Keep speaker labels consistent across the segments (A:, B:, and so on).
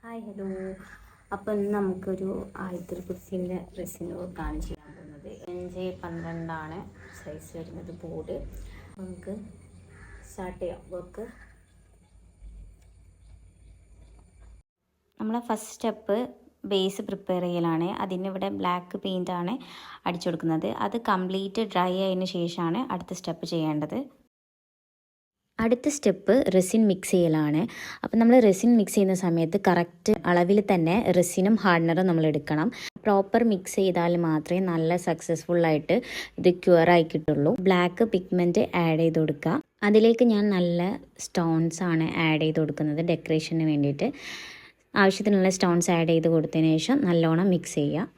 A: Hi hello. അപ്പം ഇന്ന് നമുക്കൊരു ആയിരത്തി കുർസിൻ്റെ റെസിൻ വർക്കാണ് ചെയ്യാൻ പോകുന്നത്. 5x12 സൈസ് വരുന്നത് ബോർഡ്. നമുക്ക് സ്റ്റാർട്ട് ചെയ്യാം വർക്ക്. നമ്മളെ ഫസ്റ്റ് സ്റ്റെപ്പ് ബേസ് പ്രിപ്പയർ ചെയ്യലാണ്. അതിനിവിടെ ബ്ലാക്ക് പെയിൻ്റാണ് അടിച്ചു കൊടുക്കുന്നത്. അത് കംപ്ലീറ്റ് ഡ്രൈ ആയതിനു ശേഷമാണ് അടുത്ത സ്റ്റെപ്പ് ചെയ്യേണ്ടത്. അടുത്ത സ്റ്റെപ്പ് റെസിൻ മിക്സ് ചെയ്യലാണ്. അപ്പം നമ്മൾ റെസിൻ മിക്സ് ചെയ്യുന്ന സമയത്ത് കറക്റ്റ് അളവിൽ തന്നെ റെസിനും ഹാർഡനറും നമ്മൾ എടുക്കണം. പ്രോപ്പർ മിക്സ് ചെയ്താൽ മാത്രമേ നല്ല സക്സസ്ഫുള്ളായിട്ട് ഇത് ക്യൂറായി കിട്ടുള്ളൂ. ബ്ലാക്ക് പിഗ്മെൻറ്റ് ആഡ് ചെയ്ത് കൊടുക്കുക. അതിലേക്ക് ഞാൻ നല്ല സ്റ്റോൺസ് ആണ് ആഡ് ചെയ്ത് കൊടുക്കുന്നത് ഡെക്കറേഷന് വേണ്ടിയിട്ട്. ആവശ്യത്തിനുള്ള സ്റ്റോൺസ് ആഡ് ചെയ്ത് കൊടുത്തതിന് ശേഷം നല്ലോണം മിക്സ് ചെയ്യുക.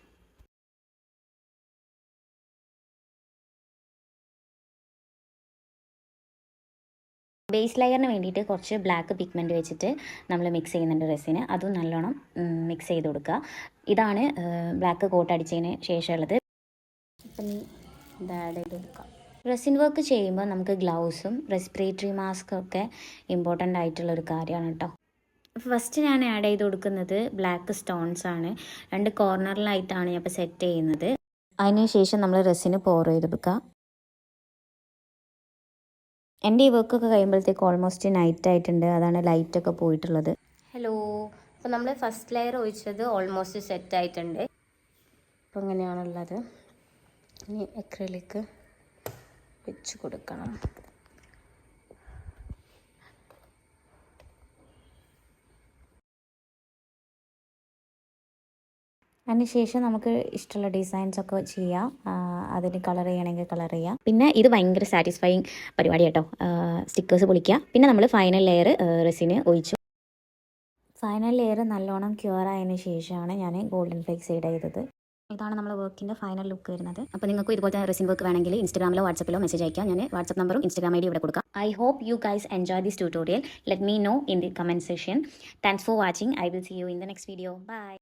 A: ബേസ് ലെയറിന് വേണ്ടിയിട്ട് കുറച്ച് ബ്ലാക്ക് പിഗ്മെൻറ്റ് വെച്ചിട്ട് നമ്മൾ മിക്സ് ചെയ്യുന്നുണ്ട് റെസിന്. അതും നല്ലോണം മിക്സ് ചെയ്ത് കൊടുക്കുക. ഇതാണ് ബ്ലാക്ക് കോട്ട് അടിച്ചതിന് ശേഷമുള്ളത്. അപ്പം ഇത് ആഡ് ചെയ്ത് കൊടുക്കുക. റെസിൻ വർക്ക് ചെയ്യുമ്പോൾ നമുക്ക് ഗ്ലൗസും റെസ്പിറേറ്ററി മാസ്കും ഒക്കെ ഇമ്പോർട്ടൻ്റ് ആയിട്ടുള്ളൊരു കാര്യമാണ് കേട്ടോ. ഫസ്റ്റ് ഞാൻ ആഡ് ചെയ്ത് കൊടുക്കുന്നത് ബ്ലാക്ക് സ്റ്റോൺസ് ആണ്. 2 കോർണറിലായിട്ടാണ് ഞാൻ ഇപ്പോൾ സെറ്റ് ചെയ്യുന്നത്. അതിന് ശേഷം നമ്മൾ റെസിന് പോർ ചെയ്തെടുക്കുക. എൻ്റെ ഈ വർക്കൊക്കെ കഴിയുമ്പോഴത്തേക്ക് ഓൾമോസ്റ്റ് നൈറ്റ് ആയിട്ടുണ്ട്. അതാണ് ലൈറ്റൊക്കെ പോയിട്ടുള്ളത്. ഹലോ. അപ്പോൾ നമ്മൾ ഫസ്റ്റ് ലെയർ ഒഴിച്ചത് ഓൾമോസ്റ്റ് സെറ്റ് ആയിട്ടുണ്ട്. അപ്പോൾ ഇങ്ങനെയാണുള്ളത്. ഇനി അക്രിലിക് വെച്ച് കൊടുക്കണം. അതിനുശേഷം നമുക്ക് ഇഷ്ടമുള്ള ഡിസൈൻസ് ഒക്കെ ചെയ്യാം. അതിന് കളർ ചെയ്യണമെങ്കിൽ കളർ ചെയ്യാം. പിന്നെ ഇത് ഭയങ്കര സാറ്റിസ്ഫൈയിങ് പരിപാടി കേട്ടോ. സ്റ്റിക്കേഴ്സ് പൊളിക്കുക. പിന്നെ നമ്മൾ ഫൈനൽ ലെയർ റെസിന് ഒഴിച്ചു. ഫൈനൽ ലെയർ നല്ലോണം ക്യൂർ ആയതിനു ശേഷമാണ് ഞാൻ ഗോൾഡൻ ഫ്ലേക്സ് ആഡ് ചെയ്തത്. ഇതാണ് നമ്മുടെ വർക്കിൻ്റെ ഫൈനൽ ലുക്ക് വരുന്നത്. അപ്പോൾ നിങ്ങൾക്ക് ഇതുപോലത്തെ റെസിൻ വർക്ക് വേണമെങ്കിൽ ഇൻസ്റ്റാഗ്രാമിലോ വാട്സപ്പിലോ മെസ്സേജ് അയക്കാം. ഞാൻ വാട്സപ്പ് നമ്പറും ഇൻസ്റ്റാഗ്രാം ID ഇവിടെ കൊടുക്കാം. I hope you guys enjoy this tutorial. Let me know in the comment section. Thanks for watching. I will see you in the next video. By.